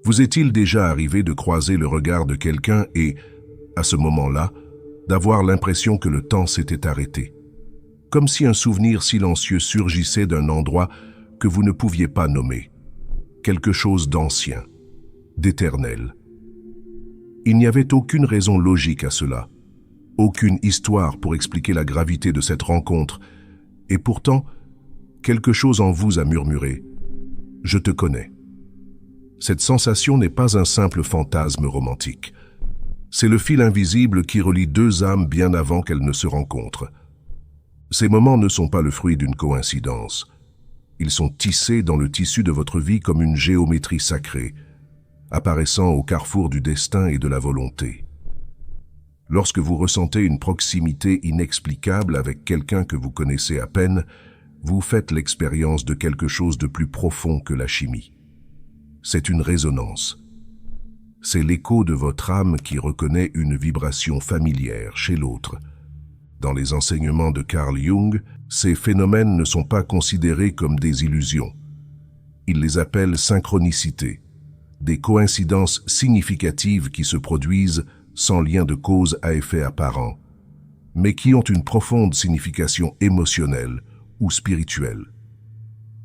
Vous est-il déjà arrivé de croiser le regard de quelqu'un et, à ce moment-là, d'avoir l'impression que le temps s'était arrêté, comme si un souvenir silencieux surgissait d'un endroit que vous ne pouviez pas nommer, quelque chose d'ancien, d'éternel. Il n'y avait aucune raison logique à cela, aucune histoire pour expliquer la gravité de cette rencontre, et pourtant, quelque chose en vous a murmuré « Je te connais ». Cette sensation n'est pas un simple fantasme romantique. C'est le fil invisible qui relie deux âmes bien avant qu'elles ne se rencontrent. Ces moments ne sont pas le fruit d'une coïncidence. Ils sont tissés dans le tissu de votre vie comme une géométrie sacrée, apparaissant au carrefour du destin et de la volonté. Lorsque vous ressentez une proximité inexplicable avec quelqu'un que vous connaissez à peine, vous faites l'expérience de quelque chose de plus profond que la chimie. C'est une résonance. C'est l'écho de votre âme qui reconnaît une vibration familière chez l'autre. Dans les enseignements de Carl Jung, ces phénomènes ne sont pas considérés comme des illusions. Il les appelle synchronicités, des coïncidences significatives qui se produisent sans lien de cause à effet apparent, mais qui ont une profonde signification émotionnelle ou spirituelle.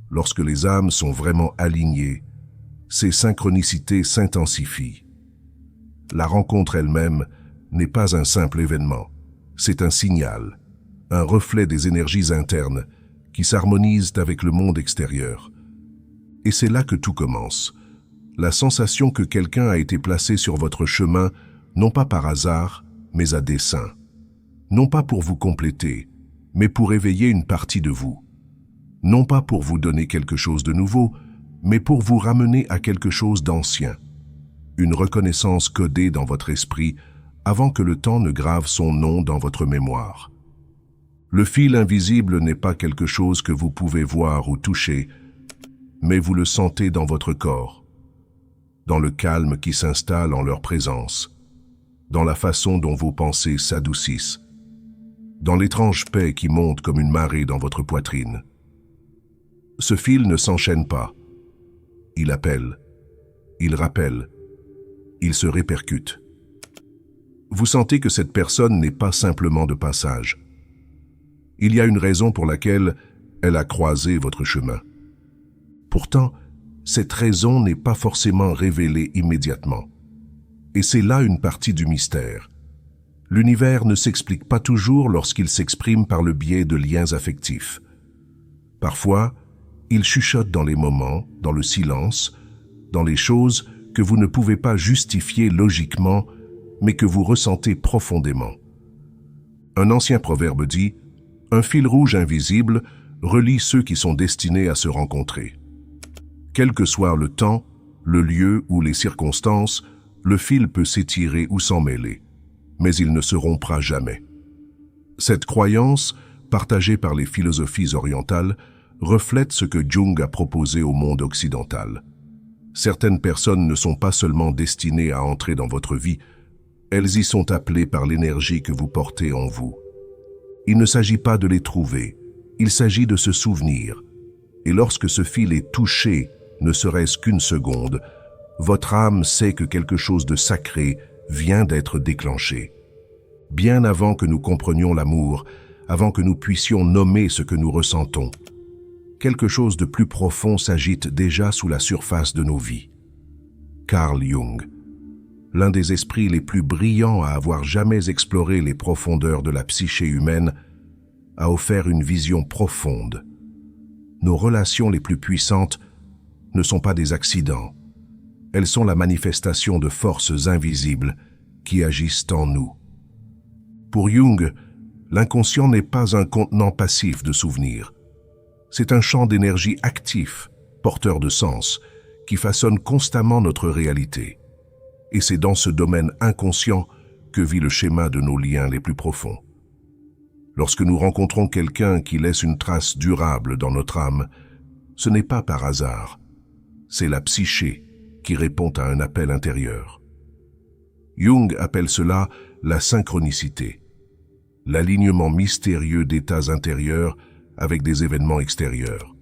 Lorsque les âmes sont vraiment alignées, ces synchronicités s'intensifient. La rencontre elle-même n'est pas un simple événement, c'est un signal, un reflet des énergies internes qui s'harmonisent avec le monde extérieur. Et c'est là que tout commence. La sensation que quelqu'un a été placé sur votre chemin, non pas par hasard, mais à dessein. Non pas pour vous compléter, mais pour éveiller une partie de vous. Non pas pour vous donner quelque chose de nouveau, mais pour vous ramener à quelque chose d'ancien. Une reconnaissance codée dans votre esprit avant que le temps ne grave son nom dans votre mémoire. Le fil invisible n'est pas quelque chose que vous pouvez voir ou toucher, mais vous le sentez dans votre corps, dans le calme qui s'installe en leur présence, dans la façon dont vos pensées s'adoucissent, dans l'étrange paix qui monte comme une marée dans votre poitrine. Ce fil ne s'enchaîne pas. Il appelle, il rappelle, il se répercute. Vous sentez que cette personne n'est pas simplement de passage. Il y a une raison pour laquelle elle a croisé votre chemin. Pourtant, cette raison n'est pas forcément révélée immédiatement. Et c'est là une partie du mystère. L'univers ne s'explique pas toujours lorsqu'il s'exprime par le biais de liens affectifs. Parfois, il chuchote dans les moments, dans le silence, dans les choses que vous ne pouvez pas justifier logiquement, mais que vous ressentez profondément. Un ancien proverbe dit « Un fil rouge invisible relie ceux qui sont destinés à se rencontrer ». Quel que soit le temps, le lieu ou les circonstances, le fil peut s'étirer ou s'emmêler, mais il ne se rompra jamais. Cette croyance, partagée par les philosophies orientales, reflète ce que Jung a proposé au monde occidental. Certaines personnes ne sont pas seulement destinées à entrer dans votre vie, elles y sont appelées par l'énergie que vous portez en vous. Il ne s'agit pas de les trouver, il s'agit de se souvenir. Et lorsque ce fil est touché, ne serait-ce qu'une seconde, votre âme sait que quelque chose de sacré vient d'être déclenché. Bien avant que nous comprenions l'amour, avant que nous puissions nommer ce que nous ressentons, quelque chose de plus profond s'agite déjà sous la surface de nos vies. Carl Jung, l'un des esprits les plus brillants à avoir jamais exploré les profondeurs de la psyché humaine, a offert une vision profonde. Nos relations les plus puissantes ne sont pas des accidents. Elles sont la manifestation de forces invisibles qui agissent en nous. Pour Jung, l'inconscient n'est pas un contenant passif de souvenirs. C'est un champ d'énergie actif, porteur de sens, qui façonne constamment notre réalité. Et c'est dans ce domaine inconscient que vit le schéma de nos liens les plus profonds. Lorsque nous rencontrons quelqu'un qui laisse une trace durable dans notre âme, ce n'est pas par hasard. C'est la psyché qui répond à un appel intérieur. Jung appelle cela la synchronicité, l'alignement mystérieux d'états intérieurs avec des événements extérieurs.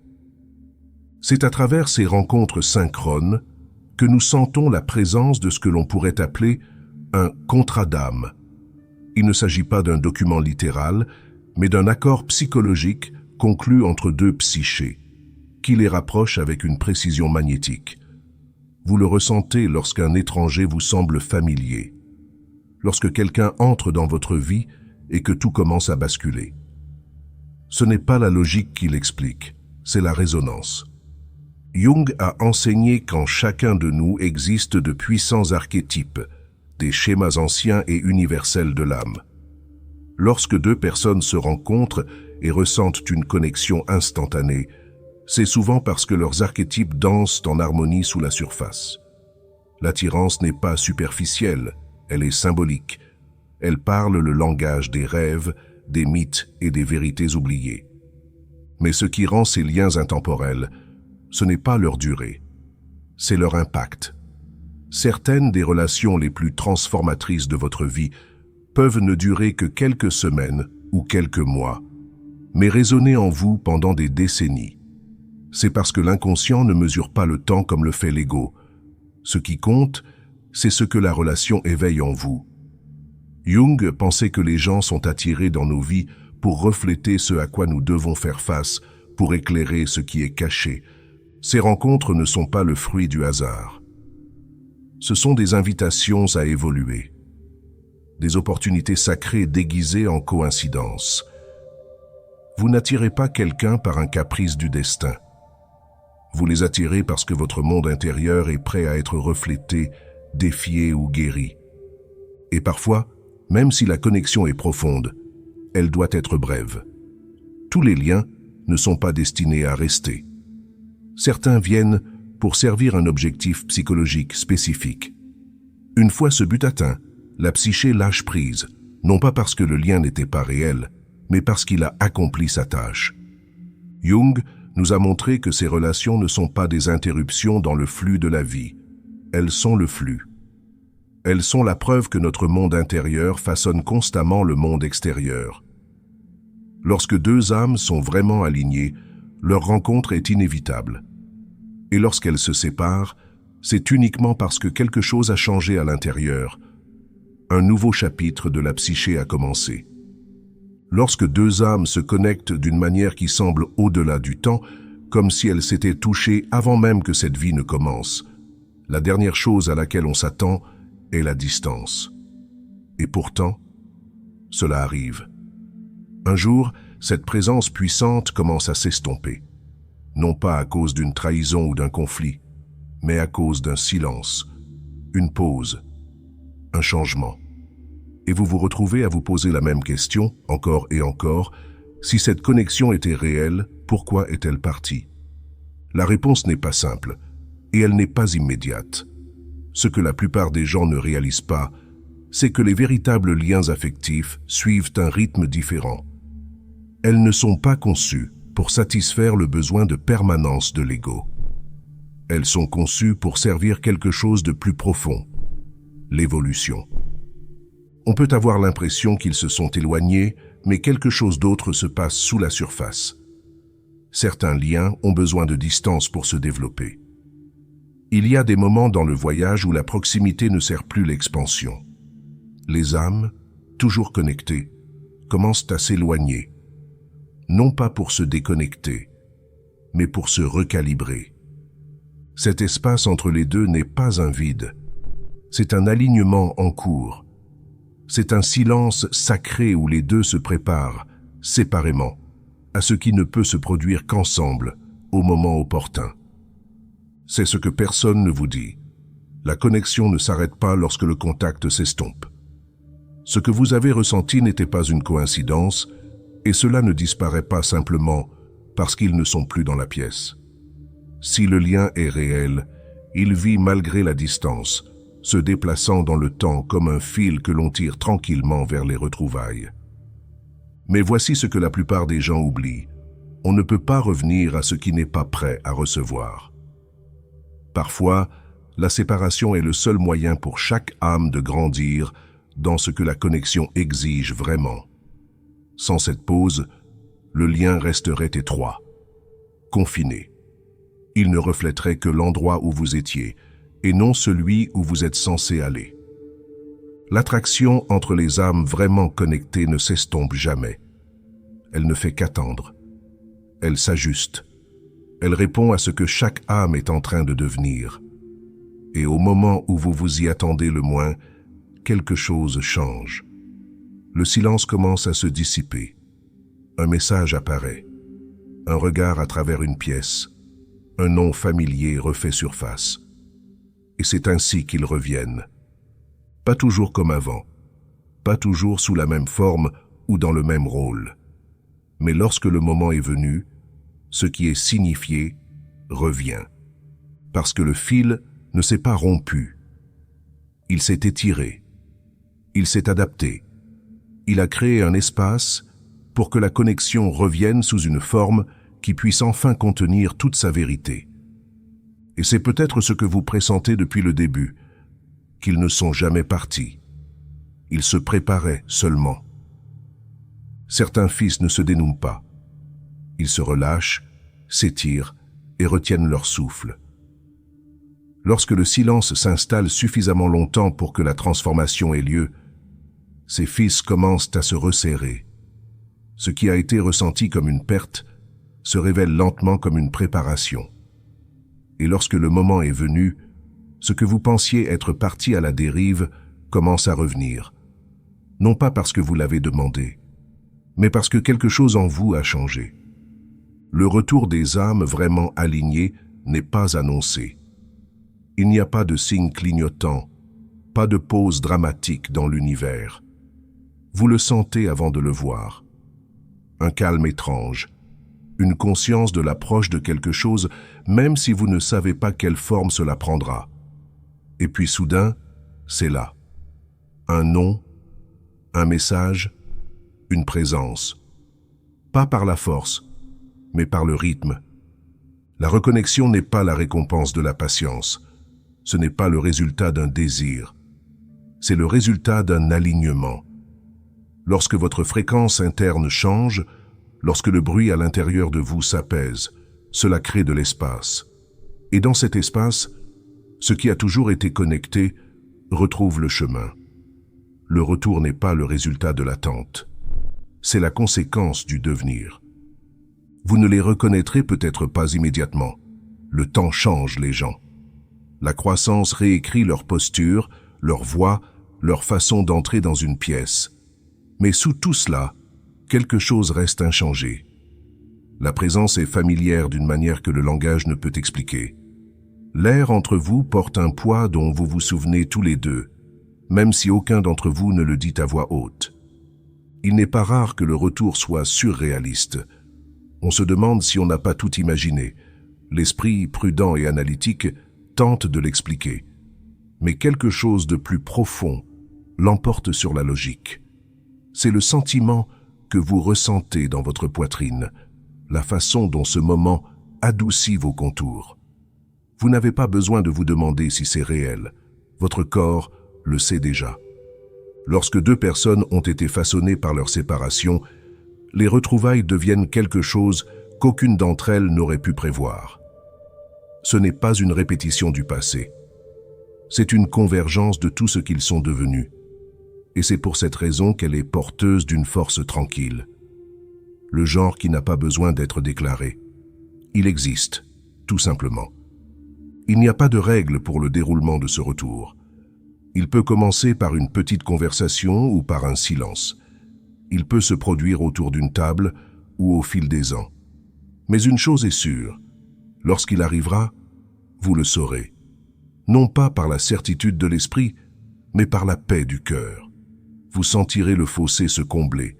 C'est à travers ces rencontres synchrones que nous sentons la présence de ce que l'on pourrait appeler un contrat d'âme. Il ne s'agit pas d'un document littéral, mais d'un accord psychologique conclu entre deux psychés, qui les rapproche avec une précision magnétique. Vous le ressentez lorsqu'un étranger vous semble familier, lorsque quelqu'un entre dans votre vie et que tout commence à basculer. Ce n'est pas la logique qui l'explique, c'est la résonance. Jung a enseigné qu'en chacun de nous existent de puissants archétypes, des schémas anciens et universels de l'âme. Lorsque deux personnes se rencontrent et ressentent une connexion instantanée, c'est souvent parce que leurs archétypes dansent en harmonie sous la surface. L'attirance n'est pas superficielle, elle est symbolique. Elle parle le langage des rêves, des mythes et des vérités oubliées. Mais ce qui rend ces liens intemporels, ce n'est pas leur durée, c'est leur impact. Certaines des relations les plus transformatrices de votre vie peuvent ne durer que quelques semaines ou quelques mois, mais résonner en vous pendant des décennies. C'est parce que l'inconscient ne mesure pas le temps comme le fait l'ego. Ce qui compte, c'est ce que la relation éveille en vous. Jung pensait que les gens sont attirés dans nos vies pour refléter ce à quoi nous devons faire face, pour éclairer ce qui est caché. Ces rencontres ne sont pas le fruit du hasard. Ce sont des invitations à évoluer, des opportunités sacrées déguisées en coïncidence. Vous n'attirez pas quelqu'un par un caprice du destin. Vous les attirez parce que votre monde intérieur est prêt à être reflété, défié ou guéri. Et parfois, même si la connexion est profonde, elle doit être brève. Tous les liens ne sont pas destinés à rester. Certains viennent pour servir un objectif psychologique spécifique. Une fois ce but atteint, la psyché lâche prise, non pas parce que le lien n'était pas réel, mais parce qu'il a accompli sa tâche. Jung nous a montré que ces relations ne sont pas des interruptions dans le flux de la vie. Elles sont le flux. Elles sont la preuve que notre monde intérieur façonne constamment le monde extérieur. Lorsque deux âmes sont vraiment alignées, leur rencontre est inévitable. Et lorsqu'elles se séparent, c'est uniquement parce que quelque chose a changé à l'intérieur. Un nouveau chapitre de la psyché a commencé. Lorsque deux âmes se connectent d'une manière qui semble au-delà du temps, comme si elles s'étaient touchées avant même que cette vie ne commence, la dernière chose à laquelle on s'attend est la distance. Et pourtant, cela arrive. Un jour, cette présence puissante commence à s'estomper. Non pas à cause d'une trahison ou d'un conflit, mais à cause d'un silence, une pause, un changement. Et vous vous retrouvez à vous poser la même question, encore et encore, si cette connexion était réelle, pourquoi est-elle partie? La réponse n'est pas simple, et elle n'est pas immédiate. Ce que la plupart des gens ne réalisent pas, c'est que les véritables liens affectifs suivent un rythme différent. Elles ne sont pas conçues pour satisfaire le besoin de permanence de l'ego. Elles sont conçues pour servir quelque chose de plus profond, l'évolution. On peut avoir l'impression qu'ils se sont éloignés, mais quelque chose d'autre se passe sous la surface. Certains liens ont besoin de distance pour se développer. Il y a des moments dans le voyage où la proximité ne sert plus l'expansion. Les âmes, toujours connectées, commencent à s'éloigner, non pas pour se déconnecter, mais pour se recalibrer. Cet espace entre les deux n'est pas un vide, c'est un alignement en cours. C'est un silence sacré où les deux se préparent, séparément, à ce qui ne peut se produire qu'ensemble, au moment opportun. C'est ce que personne ne vous dit. La connexion ne s'arrête pas lorsque le contact s'estompe. Ce que vous avez ressenti n'était pas une coïncidence, et cela ne disparaît pas simplement parce qu'ils ne sont plus dans la pièce. Si le lien est réel, il vit malgré la distance, se déplaçant dans le temps comme un fil que l'on tire tranquillement vers les retrouvailles. Mais voici ce que la plupart des gens oublient. On ne peut pas revenir à ce qui n'est pas prêt à recevoir. Parfois, la séparation est le seul moyen pour chaque âme de grandir dans ce que la connexion exige vraiment. Sans cette pause, le lien resterait étroit, confiné. Il ne reflèterait que l'endroit où vous étiez, et non celui où vous êtes censé aller. L'attraction entre les âmes vraiment connectées ne s'estompe jamais. Elle ne fait qu'attendre. Elle s'ajuste. Elle répond à ce que chaque âme est en train de devenir. Et au moment où vous vous y attendez le moins, quelque chose change. Le silence commence à se dissiper. Un message apparaît. Un regard à travers une pièce. Un nom familier refait surface. Et c'est ainsi qu'ils reviennent. Pas toujours comme avant. Pas toujours sous la même forme ou dans le même rôle. Mais lorsque le moment est venu, ce qui est signifié revient. Parce que le fil ne s'est pas rompu. Il s'est étiré. Il s'est adapté. Il a créé un espace pour que la connexion revienne sous une forme qui puisse enfin contenir toute sa vérité. Et c'est peut-être ce que vous pressentez depuis le début, qu'ils ne sont jamais partis. Ils se préparaient seulement. Certains fils ne se dénouent pas. Ils se relâchent, s'étirent et retiennent leur souffle. Lorsque le silence s'installe suffisamment longtemps pour que la transformation ait lieu, ces fils commencent à se resserrer. Ce qui a été ressenti comme une perte se révèle lentement comme une préparation. Et lorsque le moment est venu, ce que vous pensiez être parti à la dérive commence à revenir. Non pas parce que vous l'avez demandé, mais parce que quelque chose en vous a changé. Le retour des âmes vraiment alignées n'est pas annoncé. Il n'y a pas de signe clignotant, pas de pause dramatique dans l'univers. Vous le sentez avant de le voir. Un calme étrange, une conscience de l'approche de quelque chose, même si vous ne savez pas quelle forme cela prendra. Et puis soudain, c'est là. Un nom, un message, une présence. Pas par la force, mais par le rythme. La reconnexion n'est pas la récompense de la patience. Ce n'est pas le résultat d'un désir. C'est le résultat d'un alignement. Lorsque votre fréquence interne change, lorsque le bruit à l'intérieur de vous s'apaise, cela crée de l'espace. Et dans cet espace, ce qui a toujours été connecté retrouve le chemin. Le retour n'est pas le résultat de l'attente. C'est la conséquence du devenir. Vous ne les reconnaîtrez peut-être pas immédiatement. Le temps change les gens. La croissance réécrit leur posture, leur voix, leur façon d'entrer dans une pièce. Mais sous tout cela, quelque chose reste inchangé. La présence est familière d'une manière que le langage ne peut expliquer. L'air entre vous porte un poids dont vous vous souvenez tous les deux, même si aucun d'entre vous ne le dit à voix haute. Il n'est pas rare que le retour soit surréaliste. On se demande si on n'a pas tout imaginé. L'esprit prudent et analytique tente de l'expliquer. Mais quelque chose de plus profond l'emporte sur la logique. C'est le sentiment que vous ressentez dans votre poitrine, la façon dont ce moment adoucit vos contours. Vous n'avez pas besoin de vous demander si c'est réel. Votre corps le sait déjà. Lorsque deux personnes ont été façonnées par leur séparation, les retrouvailles deviennent quelque chose qu'aucune d'entre elles n'aurait pu prévoir. Ce n'est pas une répétition du passé. C'est une convergence de tout ce qu'ils sont devenus. Et c'est pour cette raison qu'elle est porteuse d'une force tranquille. Le genre qui n'a pas besoin d'être déclaré. Il existe, tout simplement. Il n'y a pas de règle pour le déroulement de ce retour. Il peut commencer par une petite conversation ou par un silence. Il peut se produire autour d'une table ou au fil des ans. Mais une chose est sûre, lorsqu'il arrivera, vous le saurez. Non pas par la certitude de l'esprit, mais par la paix du cœur. Vous sentirez le fossé se combler,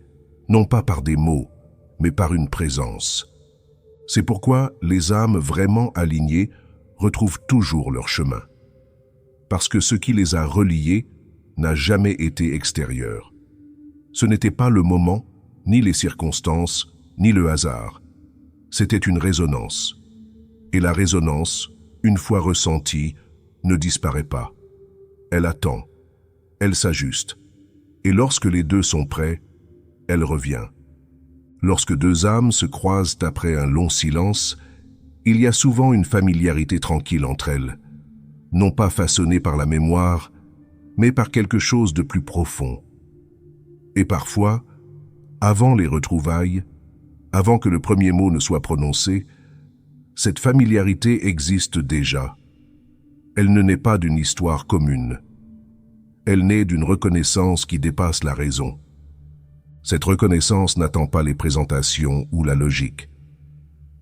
non pas par des mots, mais par une présence. C'est pourquoi les âmes vraiment alignées retrouvent toujours leur chemin. Parce que ce qui les a reliés n'a jamais été extérieur. Ce n'était pas le moment, ni les circonstances, ni le hasard. C'était une résonance. Et la résonance, une fois ressentie, ne disparaît pas. Elle attend, elle s'ajuste. Et lorsque les deux sont prêts, elle revient. Lorsque deux âmes se croisent après un long silence, il y a souvent une familiarité tranquille entre elles. non pas façonné par la mémoire, mais par quelque chose de plus profond. Et parfois, avant les retrouvailles, avant que le premier mot ne soit prononcé, cette familiarité existe déjà. Elle ne naît pas d'une histoire commune. Elle naît d'une reconnaissance qui dépasse la raison. Cette reconnaissance n'attend pas les présentations ou la logique.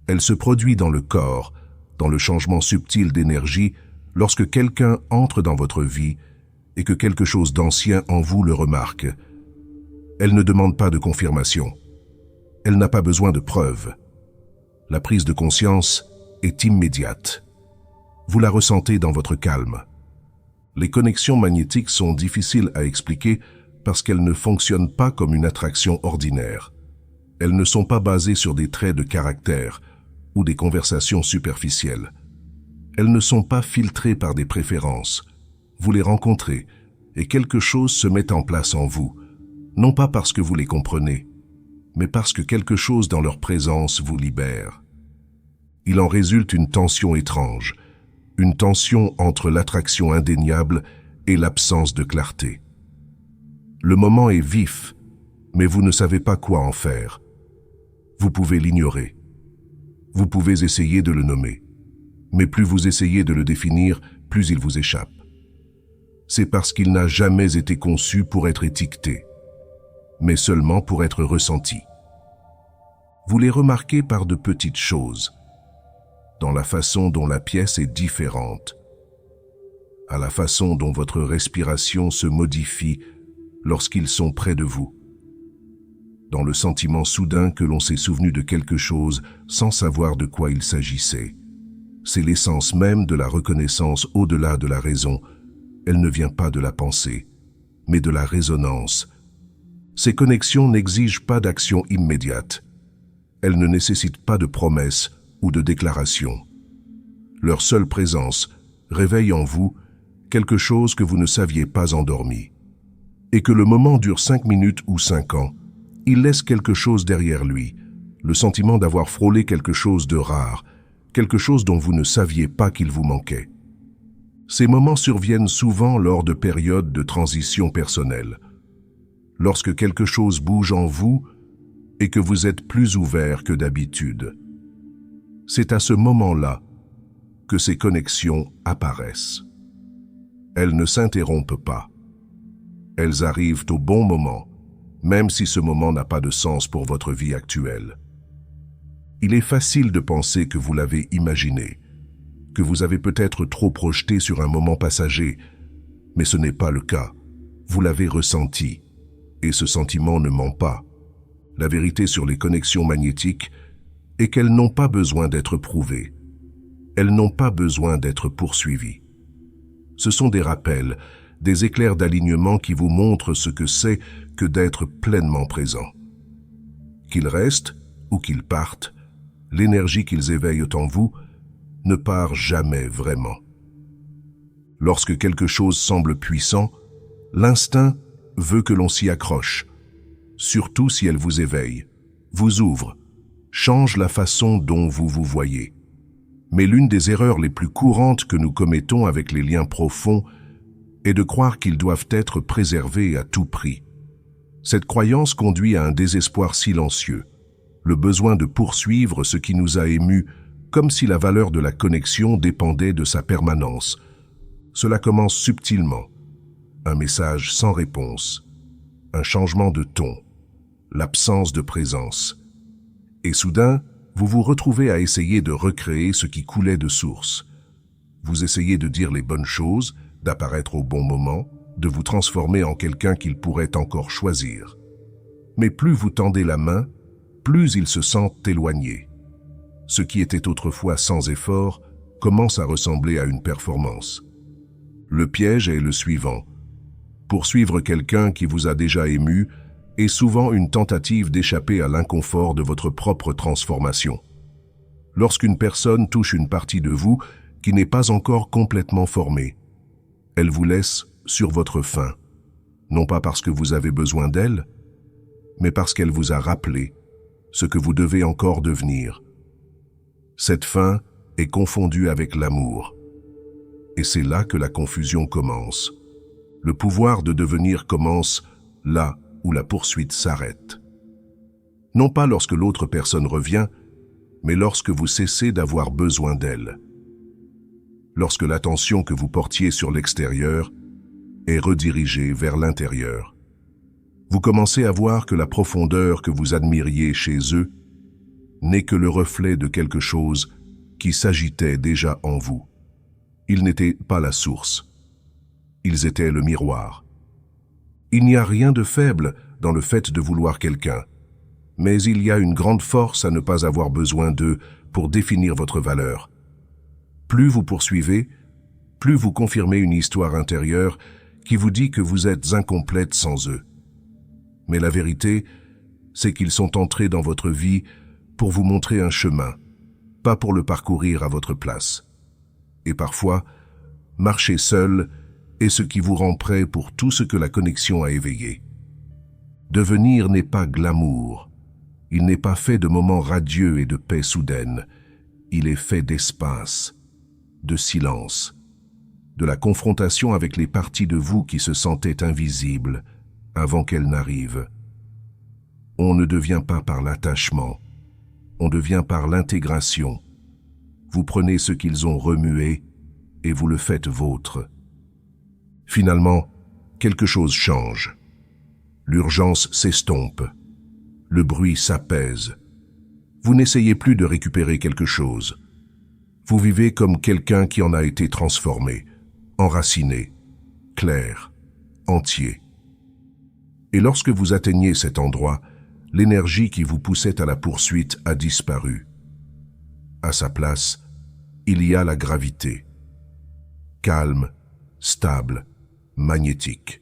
Elle se produit dans le corps, dans le changement subtil d'énergie, lorsque quelqu'un entre dans votre vie et que quelque chose d'ancien en vous le remarque. Elle ne demande pas de confirmation. Elle n'a pas besoin de preuves. La prise de conscience est immédiate. Vous la ressentez dans votre calme. Les connexions magnétiques sont difficiles à expliquer parce qu'elles ne fonctionnent pas comme une attraction ordinaire. Elles ne sont pas basées sur des traits de caractère ou des conversations superficielles. Elles ne sont pas filtrées par des préférences. Vous les rencontrez et quelque chose se met en place en vous, non pas parce que vous les comprenez, mais parce que quelque chose dans leur présence vous libère. Il en résulte une tension étrange, une tension entre l'attraction indéniable et l'absence de clarté. Le moment est vif, mais vous ne savez pas quoi en faire. Vous pouvez l'ignorer. Vous pouvez essayer de le nommer. Mais plus vous essayez de le définir, plus il vous échappe. C'est parce qu'il n'a jamais été conçu pour être étiqueté, mais seulement pour être ressenti. Vous les remarquez par de petites choses, dans la façon dont la pièce est différente, à la façon dont votre respiration se modifie lorsqu'ils sont près de vous, dans le sentiment soudain que l'on s'est souvenu de quelque chose sans savoir de quoi il s'agissait. C'est l'essence même de la reconnaissance au-delà de la raison. Elle ne vient pas de la pensée, mais de la résonance. Ces connexions n'exigent pas d'action immédiate. Elles ne nécessitent pas de promesses ou de déclarations. Leur seule présence réveille en vous quelque chose que vous ne saviez pas endormi. Et que le moment dure 5 minutes ou 5 ans, il laisse quelque chose derrière lui, le sentiment d'avoir frôlé quelque chose de rare, quelque chose dont vous ne saviez pas qu'il vous manquait. Ces moments surviennent souvent lors de périodes de transition personnelle, lorsque quelque chose bouge en vous et que vous êtes plus ouvert que d'habitude. C'est à ce moment-là que ces connexions apparaissent. Elles ne s'interrompent pas. Elles arrivent au bon moment, même si ce moment n'a pas de sens pour votre vie actuelle. Il est facile de penser que vous l'avez imaginé, que vous avez peut-être trop projeté sur un moment passager, mais ce n'est pas le cas. Vous l'avez ressenti, et ce sentiment ne ment pas. La vérité sur les connexions magnétiques est qu'elles n'ont pas besoin d'être prouvées. Elles n'ont pas besoin d'être poursuivies. Ce sont des rappels, des éclairs d'alignement qui vous montrent ce que c'est que d'être pleinement présent. Qu'ils restent ou qu'ils partent, l'énergie qu'ils éveillent en vous ne part jamais vraiment. Lorsque quelque chose semble puissant, l'instinct veut que l'on s'y accroche, surtout si elle vous éveille, vous ouvre, change la façon dont vous vous voyez. Mais l'une des erreurs les plus courantes que nous commettons avec les liens profonds est de croire qu'ils doivent être préservés à tout prix. Cette croyance conduit à un désespoir silencieux, le besoin de poursuivre ce qui nous a émus, comme si la valeur de la connexion dépendait de sa permanence. Cela commence subtilement, un message sans réponse, un changement de ton, l'absence de présence. Et soudain, vous vous retrouvez à essayer de recréer ce qui coulait de source. Vous essayez de dire les bonnes choses, d'apparaître au bon moment, de vous transformer en quelqu'un qu'il pourrait encore choisir. Mais plus vous tendez la main, plus il se sent éloigné. Ce qui était autrefois sans effort commence à ressembler à une performance. Le piège est le suivant. Poursuivre quelqu'un qui vous a déjà ému est souvent une tentative d'échapper à l'inconfort de votre propre transformation. Lorsqu'une personne touche une partie de vous qui n'est pas encore complètement formée, elle vous laisse sur votre faim, non pas parce que vous avez besoin d'elle, mais parce qu'elle vous a rappelé ce que vous devez encore devenir. Cette faim est confondue avec l'amour. Et c'est là que la confusion commence. Le pouvoir de devenir commence là où la poursuite s'arrête. Non pas lorsque l'autre personne revient, mais lorsque vous cessez d'avoir besoin d'elle. Lorsque l'attention que vous portiez sur l'extérieur est redirigée vers l'intérieur. Vous commencez à voir que la profondeur que vous admiriez chez eux n'est que le reflet de quelque chose qui s'agitait déjà en vous. Ils n'étaient pas la source. Ils étaient le miroir. Il n'y a rien de faible dans le fait de vouloir quelqu'un, mais il y a une grande force à ne pas avoir besoin d'eux pour définir votre valeur. Plus vous poursuivez, plus vous confirmez une histoire intérieure qui vous dit que vous êtes incomplète sans eux. Mais la vérité, c'est qu'ils sont entrés dans votre vie pour vous montrer un chemin, pas pour le parcourir à votre place. Et parfois, marcher seul est ce qui vous rend prêt pour tout ce que la connexion a éveillé. Devenir n'est pas glamour. Il n'est pas fait de moments radieux et de paix soudaine. Il est fait d'espace, de silence, de la confrontation avec les parties de vous qui se sentaient invisibles avant qu'elles n'arrivent. On ne devient pas par l'attachement, on devient par l'intégration. Vous prenez ce qu'ils ont remué et vous le faites vôtre. Finalement, quelque chose change. L'urgence s'estompe. Le bruit s'apaise. Vous n'essayez plus de récupérer quelque chose. Vous vivez comme quelqu'un qui en a été transformé, enraciné, clair, entier. Et lorsque vous atteignez cet endroit, l'énergie qui vous poussait à la poursuite a disparu. À sa place, il y a la gravité. Calme, stable, magnétique.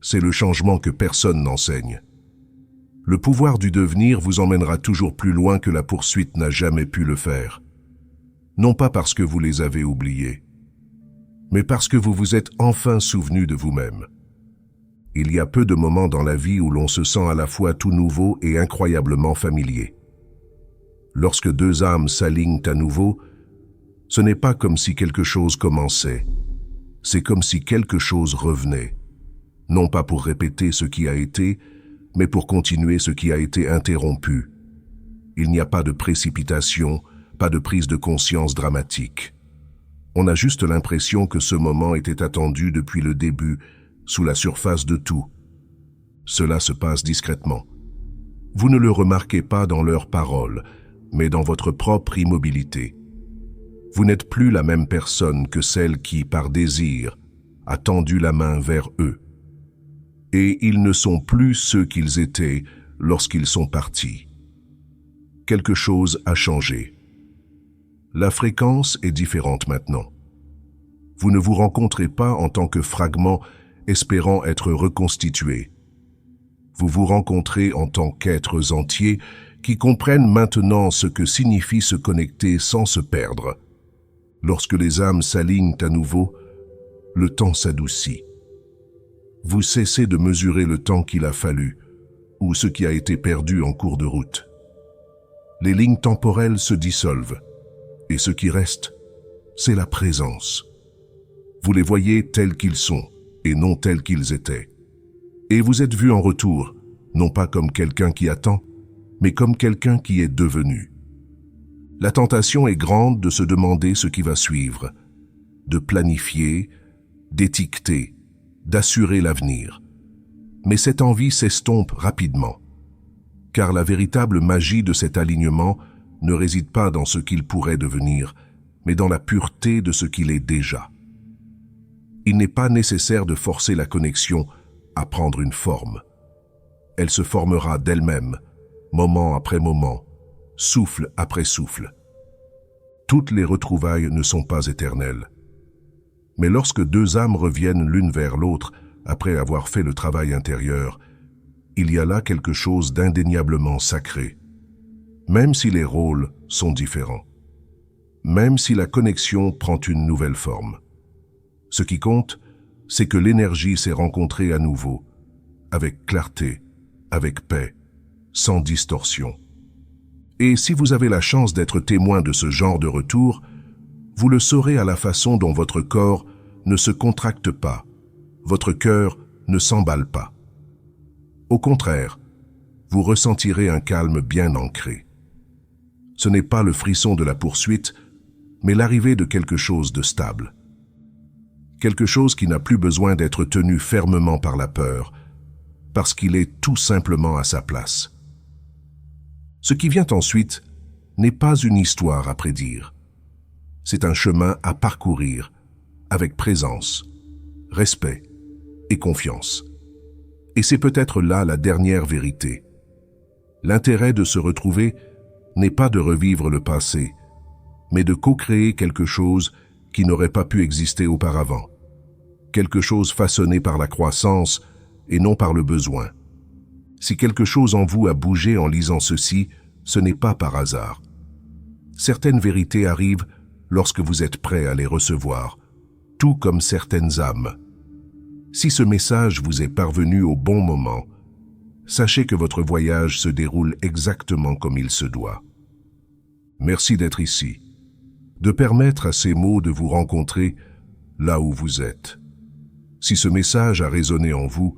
C'est le changement que personne n'enseigne. Le pouvoir du devenir vous emmènera toujours plus loin que la poursuite n'a jamais pu le faire. Non pas parce que vous les avez oubliés, mais parce que vous vous êtes enfin souvenu de vous-même. Il y a peu de moments dans la vie où l'on se sent à la fois tout nouveau et incroyablement familier. Lorsque deux âmes s'alignent à nouveau, ce n'est pas comme si quelque chose commençait, c'est comme si quelque chose revenait, non pas pour répéter ce qui a été, mais pour continuer ce qui a été interrompu. Il n'y a pas de précipitation, pas de prise de conscience dramatique. On a juste l'impression que ce moment était attendu depuis le début, sous la surface de tout. Cela se passe discrètement. Vous ne le remarquez pas dans leurs paroles, mais dans votre propre immobilité. Vous n'êtes plus la même personne que celle qui, par désir, a tendu la main vers eux. Et ils ne sont plus ceux qu'ils étaient lorsqu'ils sont partis. Quelque chose a changé. La fréquence est différente maintenant. Vous ne vous rencontrez pas en tant que fragments espérant être reconstitués. Vous vous rencontrez en tant qu'êtres entiers qui comprennent maintenant ce que signifie se connecter sans se perdre. Lorsque les âmes s'alignent à nouveau, le temps s'adoucit. Vous cessez de mesurer le temps qu'il a fallu, ou ce qui a été perdu en cours de route. Les lignes temporelles se dissolvent, et ce qui reste, c'est la présence. Vous les voyez tels qu'ils sont, et non tels qu'ils étaient. Et vous êtes vu en retour, non pas comme quelqu'un qui attend, mais comme quelqu'un qui est devenu. La tentation est grande de se demander ce qui va suivre, de planifier, d'étiqueter, d'assurer l'avenir. Mais cette envie s'estompe rapidement, car la véritable magie de cet alignement ne réside pas dans ce qu'il pourrait devenir, mais dans la pureté de ce qu'il est déjà. Il n'est pas nécessaire de forcer la connexion à prendre une forme. Elle se formera d'elle-même, moment après moment, souffle après souffle. Toutes les retrouvailles ne sont pas éternelles. Mais lorsque deux âmes reviennent l'une vers l'autre après avoir fait le travail intérieur, il y a là quelque chose d'indéniablement sacré, même si les rôles sont différents, même si la connexion prend une nouvelle forme. Ce qui compte, c'est que l'énergie s'est rencontrée à nouveau, avec clarté, avec paix, sans distorsion. Et si vous avez la chance d'être témoin de ce genre de retour, Vous le saurez à la façon dont votre corps ne se contracte pas, votre cœur ne s'emballe pas. Au contraire, vous ressentirez un calme bien ancré. Ce n'est pas le frisson de la poursuite, mais l'arrivée de quelque chose de stable. Quelque chose qui n'a plus besoin d'être tenu fermement par la peur, parce qu'il est tout simplement à sa place. Ce qui vient ensuite n'est pas une histoire à prédire. C'est un chemin à parcourir avec présence, respect et confiance. Et c'est peut-être là la dernière vérité. L'intérêt de se retrouver n'est pas de revivre le passé, mais de co-créer quelque chose qui n'aurait pas pu exister auparavant. Quelque chose façonné par la croissance et non par le besoin. Si quelque chose en vous a bougé en lisant ceci, ce n'est pas par hasard. Certaines vérités arrivent lorsque vous êtes prêt à les recevoir, tout comme certaines âmes. Si ce message vous est parvenu au bon moment, sachez que votre voyage se déroule exactement comme il se doit. Merci d'être ici, de permettre à ces mots de vous rencontrer là où vous êtes. Si ce message a résonné en vous,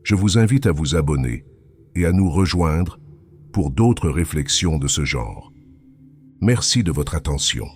je vous invite à vous abonner et à nous rejoindre pour d'autres réflexions de ce genre. Merci de votre attention.